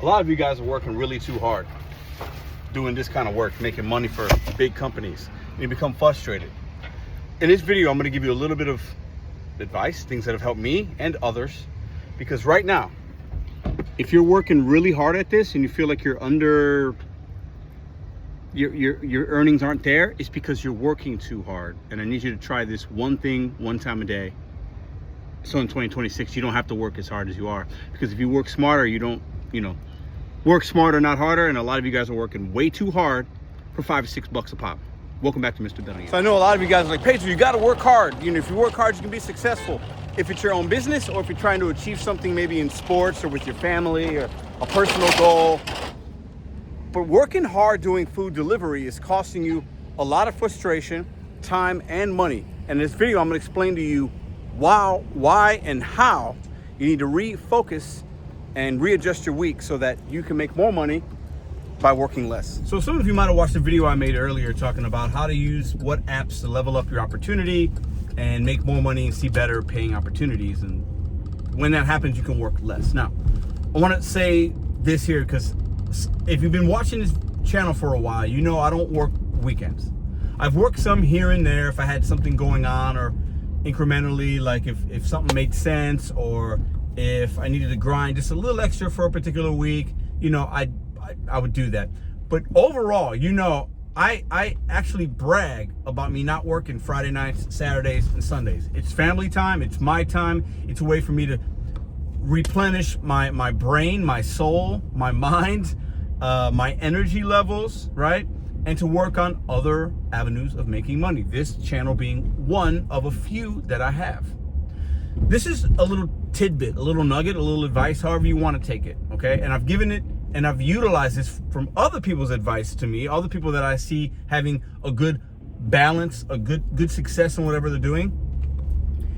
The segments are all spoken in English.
A lot of you guys are working really too hard, doing this kind of work, making money for big companies, and you become frustrated. In this video, I'm going to give you a little bit of advice, things that have helped me and others, because right now, if you're working really hard at this and you feel like you're under, your earnings aren't there, it's because you're working too hard. And I need you to try this one thing, one time a day. So in 2026, you don't have to work as hard as you are, because if you work smarter, you don't, work smarter, not harder. And a lot of you guys are working way too hard for $5 or $6 a pop. Welcome back to Mr.BetonYou. So I know a lot of you guys are like, Pedro, you got to work hard. If you work hard, you can be successful. If it's your own business, or if you're trying to achieve something maybe in sports or with your family or a personal goal. But working hard doing food delivery is costing you a lot of frustration, time, and money. And in this video, I'm going to explain to you why and how you need to refocus and readjust your week so that you can make more money by working less. So some of you might have watched the video I made earlier talking about how to use what apps to level up your opportunity and make more money and see better paying opportunities. And when that happens, you can work less. Now, I want to say this here, because if you've been watching this channel for a while, you know I don't work weekends. I've worked some here and there if I had something going on, or incrementally, like if something made sense, or if I needed to grind just a little extra for a particular week, I would do that. But overall, I actually brag about me not working Friday nights, Saturdays, and Sundays. It's family time. It's my time. It's a way for me to replenish my brain, my soul, my mind, my energy levels, right? And to work on other avenues of making money. This channel being one of a few that I have. This is a little tidbit, a little nugget, a little advice, however you want to take it, okay? And I've given it and I've utilized this from other people's advice to me, other people that I see having a good balance, a good success in whatever they're doing.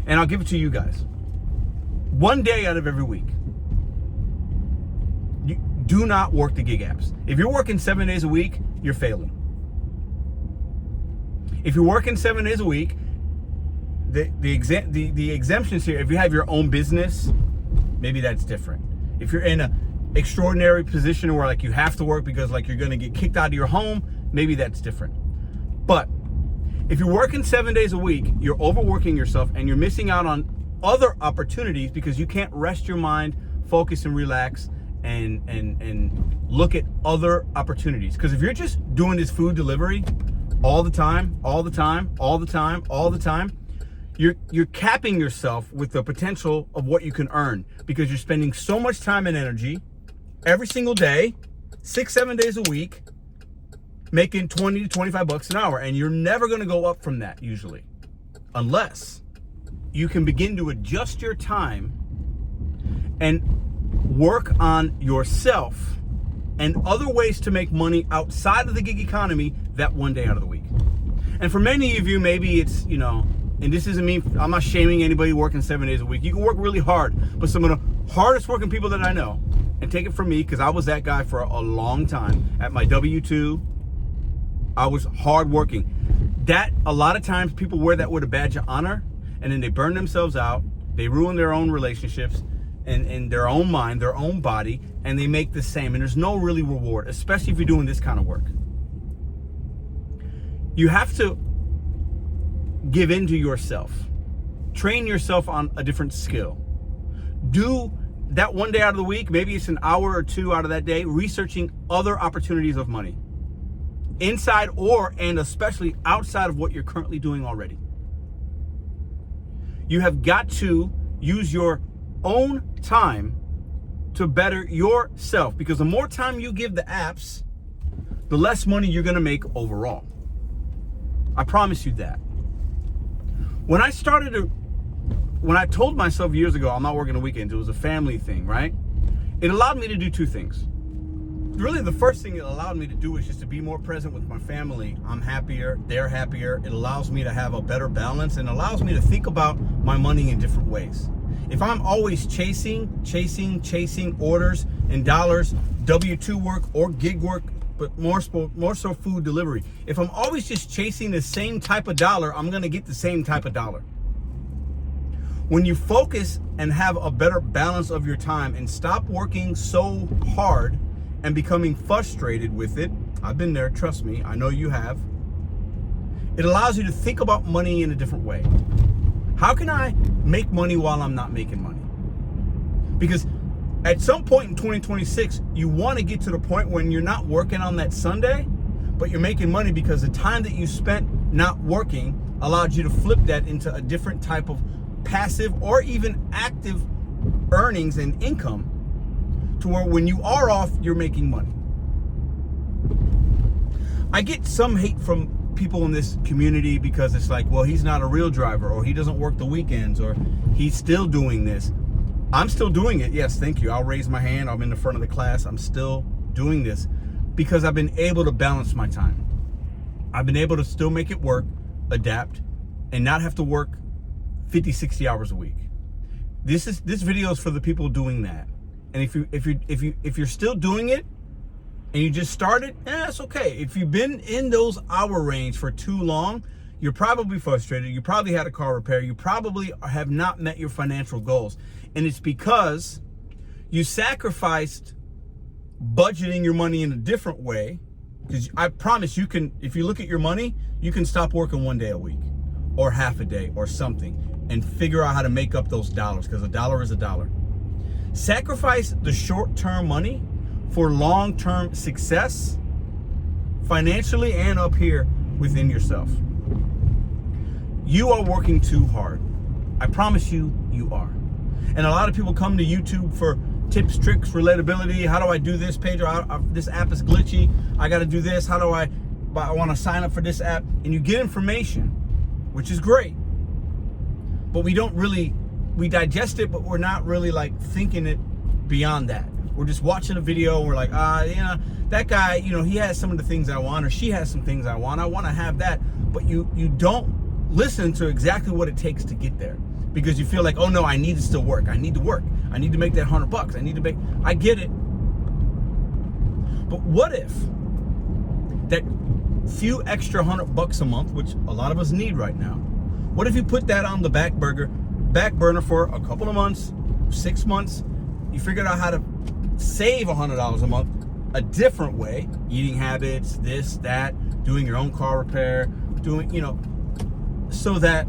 And I'll give it to you guys. One day out of every week, you do not work the gig apps. If you're working 7 days a week, you're failing. If you're working 7 days a week, the exemptions here, if you have your own business, maybe that's different. If you're in an extraordinary position where like you have to work because like you're going to get kicked out of your home, maybe that's different. But if you're working 7 days a week, you're overworking yourself and you're missing out on other opportunities because you can't rest your mind, focus and relax and look at other opportunities. Because if you're just doing this food delivery all the time, you're capping yourself with the potential of what you can earn, because you're spending so much time and energy every single day, 6-7 days a week, making 20 to $25 an hour. And you're never going to go up from that usually, unless you can begin to adjust your time and work on yourself and other ways to make money outside of the gig economy that one day out of the week. And for many of you, maybe it's, and this isn't me, I'm not shaming anybody working 7 days a week. You can work really hard, but some of the hardest working people that I know, and take it from me because I was that guy for a long time. At my W-2, I was hard working. That, a lot of times people wear that with a badge of honor, and then they burn themselves out, they ruin their own relationships, and their own mind, their own body, and they make the same. And there's no really reward, especially if you're doing this kind of work. You have to give in to yourself. Train yourself on a different skill. Do that one day out of the week, maybe it's an hour or two out of that day, researching other opportunities of money. Inside and especially outside of what you're currently doing already. You have got to use your own time to better yourself, because the more time you give the apps, the less money you're going to make overall. I promise you that. When I told myself years ago I'm not working the weekends, it was a family thing, right? It allowed me to do two things. Really, the first thing it allowed me to do is just to be more present with my family. I'm happier, they're happier. It allows me to have a better balance and allows me to think about my money in different ways. If I'm always chasing orders and dollars, W-2 work or gig work, but more so food delivery. If I'm always just chasing the same type of dollar, I'm gonna get the same type of dollar. When you focus and have a better balance of your time and stop working so hard and becoming frustrated with it, I've been there, trust me, I know you have. It allows you to think about money in a different way. How can I make money while I'm not making money? Because at some point in 2026, you want to get to the point when you're not working on that Sunday, but you're making money because the time that you spent not working allowed you to flip that into a different type of passive or even active earnings and income, to where when you are off, you're making money. I get some hate from people in this community because it's like, well, he's not a real driver, or he doesn't work the weekends, or he's still doing this. I'm still doing it. Yes, thank you. I'll raise my hand. I'm in the front of the class. I'm still doing this because I've been able to balance my time. I've been able to still make it work, adapt, and not have to work 50, 60 hours a week. This video is for the people doing that. And if you're still doing it and you just started, that's okay. If you've been in those hour range for too long, you're probably frustrated. You probably had a car repair. You probably have not met your financial goals. And it's because you sacrificed budgeting your money in a different way. Because I promise you can, if you look at your money, you can stop working 1 day a week or half a day or something and figure out how to make up those dollars, because a dollar is a dollar. Sacrifice the short-term money for long-term success financially and up here within yourself. You are working too hard. I promise you, you are. And a lot of people come to YouTube for tips, tricks, relatability. How do I do this page? Or this app is glitchy. I got to do this. How do I want to sign up for this app? And you get information, which is great. But we digest it, but we're not really like thinking it beyond that. We're just watching a video and we're like, that guy, he has some of the things I want, or she has some things I want to have that. But you don't listen to exactly what it takes to get there, because you feel like, oh no, I need to still work. I need to work. I need to make that $100. I get it. But what if that few extra $100 a month, which a lot of us need right now, what if you put that on the back burner for a couple of months, 6 months, you figured out how to save $100 a month a different way, eating habits, this, that, doing your own car repair, so that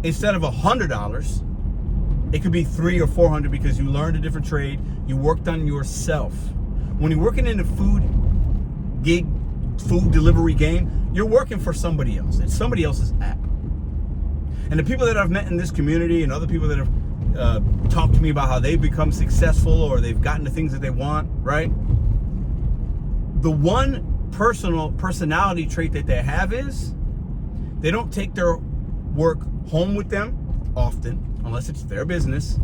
instead of $100, it could be $300 or $400 because you learned a different trade, you worked on yourself. When you're working in a food delivery game, you're working for somebody else. It's somebody else's app. And the people that I've met in this community and other people that have talked to me about how they've become successful or they've gotten the things that they want, right? The one personality trait that they have is they don't take their work home with them often, unless it's their business.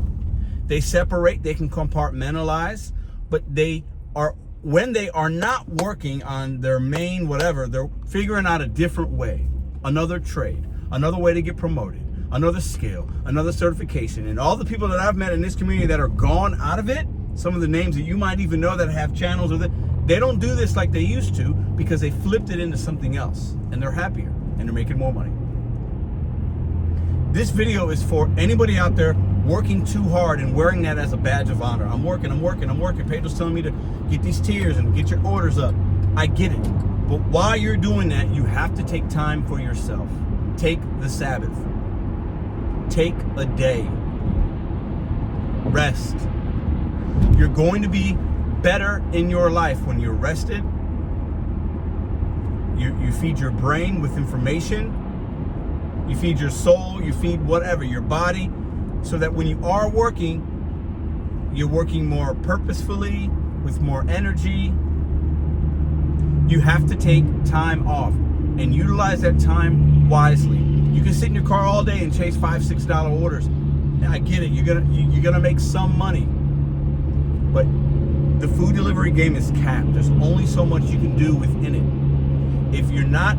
They separate, they can compartmentalize, but when they are not working on their main whatever, they're figuring out a different way, another trade, another way to get promoted, another skill, another certification. And all the people that I've met in this community that are gone out of it, some of the names that you might even know that have channels with it, they don't do this like they used to because they flipped it into something else and they're happier and they're making more money. This video is for anybody out there working too hard and wearing that as a badge of honor. I'm working. Pedro's telling me to get these tiers and get your orders up. I get it. But while you're doing that, you have to take time for yourself. Take the Sabbath. Take a day. Rest. You're going to be better in your life when you're rested. You feed your brain with information. You feed your soul, you feed whatever, your body, so that when you are working, you're working more purposefully, with more energy. You have to take time off and utilize that time wisely. You can sit in your car all day and chase $5, $6 orders. Yeah, I get it, you're gonna make some money. But the food delivery game is capped. There's only so much you can do within it. If you're not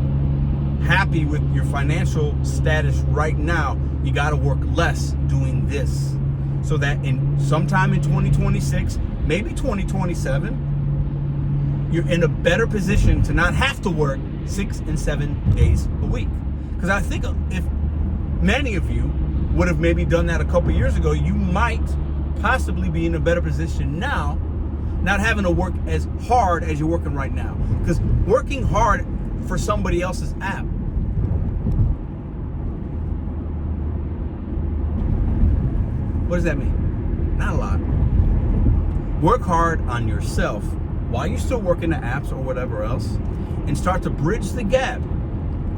happy with your financial status right now, you got to work less doing this, so that sometime in 2026, maybe 2027, you're in a better position to not have to work 6 and 7 days a week. Because I think if many of you would have maybe done that a couple years ago, you might possibly be in a better position now, not having to work as hard as you're working right now. Because working hard for somebody else's app, what does that mean? Not a lot. Work hard on yourself while you're still working the apps or whatever else, and start to bridge the gap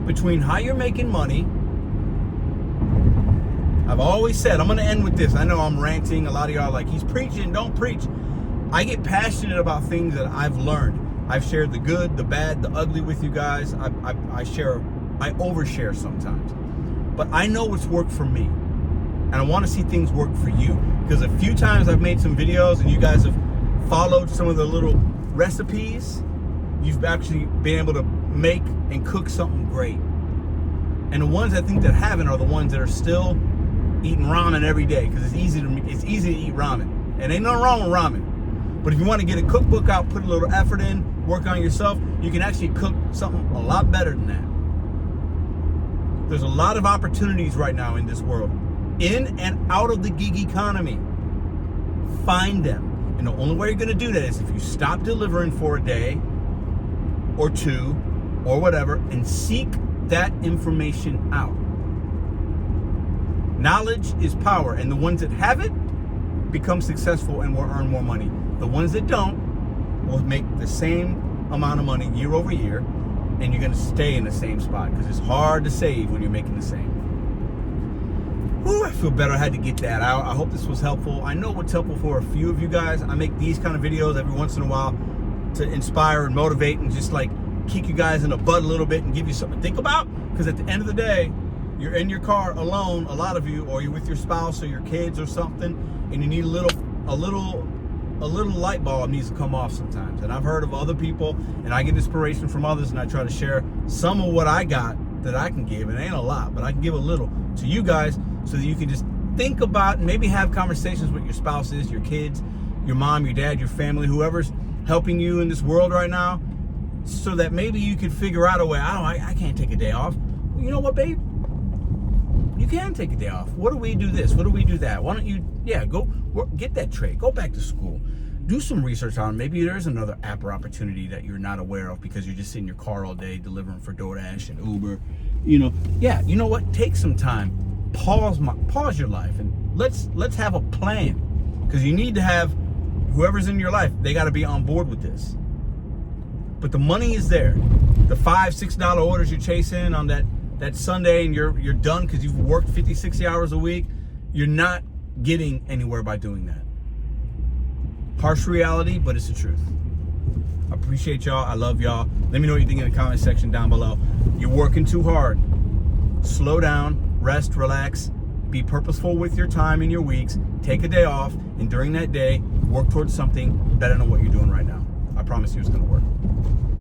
between how you're making money. I've always said, I'm going to end with this. I know I'm ranting. A lot of y'all are like, he's preaching. Don't preach. I get passionate about things that I've learned. I've shared the good, the bad, the ugly with you guys. I overshare sometimes. But I know what's worked for me. And I want to see things work for you. Because a few times I've made some videos and you guys have followed some of the little recipes. You've actually been able to make and cook something great. And the ones I think that haven't are the ones that are still eating ramen every day, because it's easy to eat ramen. And ain't nothing wrong with ramen. But if you want to get a cookbook out, put a little effort in, work on yourself, you can actually cook something a lot better than that. There's a lot of opportunities right now in this world, in and out of the gig economy. Find them. And the only way you're going to do that is if you stop delivering for a day or two or whatever and seek that information out. Knowledge is power, and the ones that have it become successful and will earn more money. The ones that don't will make the same amount of money year over year, and you're going to stay in the same spot because it's hard to save when you're making the same. Ooh, I feel better. I had to get that out. I hope this was helpful. I know what's helpful for a few of you guys. I make these kind of videos every once in a while to inspire and motivate and just like kick you guys in the butt a little bit and give you something to think about. Because at the end of the day, you're in your car alone, a lot of you, or you're with your spouse or your kids or something, and you need a little light bulb needs to come off sometimes. And I've heard of other people, and I get inspiration from others, and I try to share some of what I got that I can give. It ain't a lot, but I can give a little to you guys so that you can just think about and maybe have conversations with your spouses, your kids, your mom, your dad, your family, whoever's helping you in this world right now, so that maybe you can figure out a way. I can't take a day off. Well, you know what, babe? You can take a day off. What do we do this? What do we do that? Why don't you, go get that trade. Go back to school. Do some research on maybe there's another app or opportunity that you're not aware of because you're just sitting in your car all day delivering for DoorDash and Uber. You know what? Take some time. Pause your life and let's have a plan, because you need to have whoever's in your life. They got to be on board with this. But the money is there. The $5-6 orders you're chasing on that Sunday, and you're done because you've worked 50, 60 hours a week. You're not getting anywhere by doing that. Harsh reality, but it's the truth. I appreciate y'all. I love y'all. Let me know what you think in the comment section down below. You're working too hard. Slow down, rest, relax, be purposeful with your time and your weeks. Take a day off, and during that day, work towards something better than what you're doing right now. I promise you it's going to work.